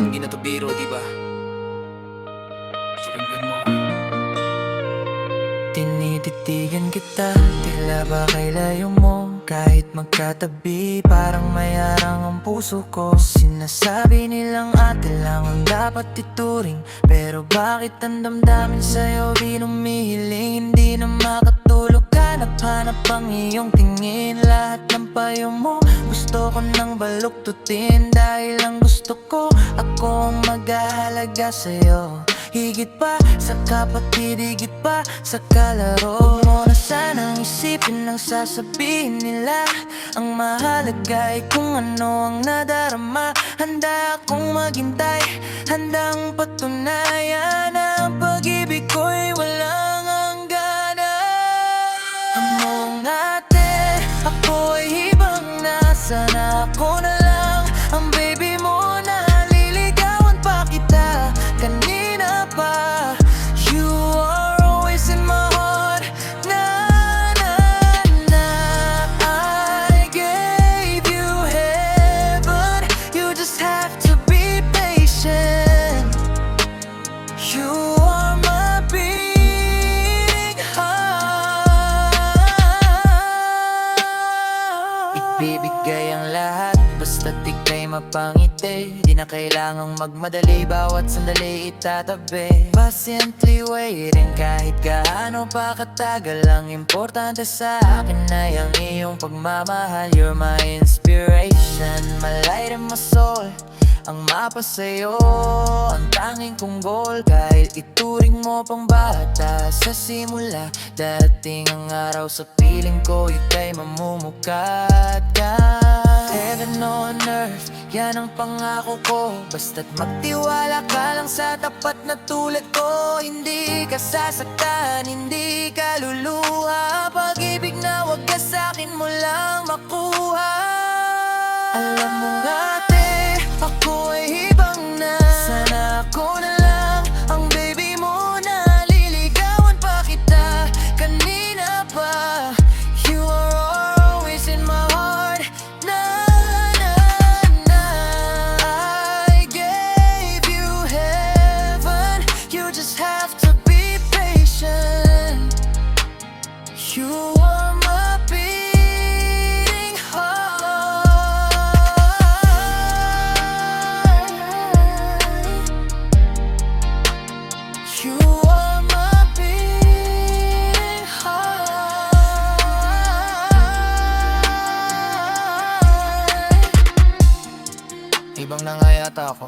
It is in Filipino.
Hindi na to biro, diba? Pakinggan mo. Tinititigan kita, tila ba kay layo mo? Kahit magkatabi, parang may harang ang puso ko. Sinasabi nilang atin lang ang dapat ituring, pero bakit ang damdamin sa'yo di humihiling? Hindi na makatulog, hanap-hanap ang iyong tingin. Lahat ng payo mo, gusto ko nang baluktutin. Dahil ang gusto ko, ako ang mag-ahalaga sa'yo. Higit pa sa kapatid, higit pa sa kalaro. Huwag mo na sanang isipin ang sasabihin nila. Ang mahalaga ay kung ano ang nadarama. Handa akong maghintay, handang patunayan na ang pag-ibig ko'y walang hangganan. Among ate, ako ay ibang nasa na ako na lang ang baby mo. Naliligawan pa kita kanina pa. You are always in my heart. Na na na, I gave you heaven. You just have to be patient. You are my beating heart. Ibibigay ang lahat, basta't ika'y mapangiti. Di na kailangang magmadali, bawat sandali itatabi. Patiently waiting kahit gaano pa katagal. Ang importante sa akin ay ang iyong pagmamahal. You're my inspiration, my light and my soul. Ang mapa sa'yo, ang tanging kong goal. Kahit ituring mo pang bata sa simula, darating ang araw sa piling ko ika'y mamumukat ka. Heaven on earth, yan ang pangako ko. Basta't magtiwala ka lang sa tapat na tulad ko. Hindi ka sasaktan, hindi ka luluha. Pag-ibig na wag ka sa'kin mo lang makuha. Alam mo nga ate, ako ay ibang na. Sana ako na lang ang baby mo. Naliligawan pa kita kanina pa. You are always in my heart. Na na na, I gave you heaven. You just have to be patient. You are my beating heart. You are my beating heart. Ibang na nga yata ako.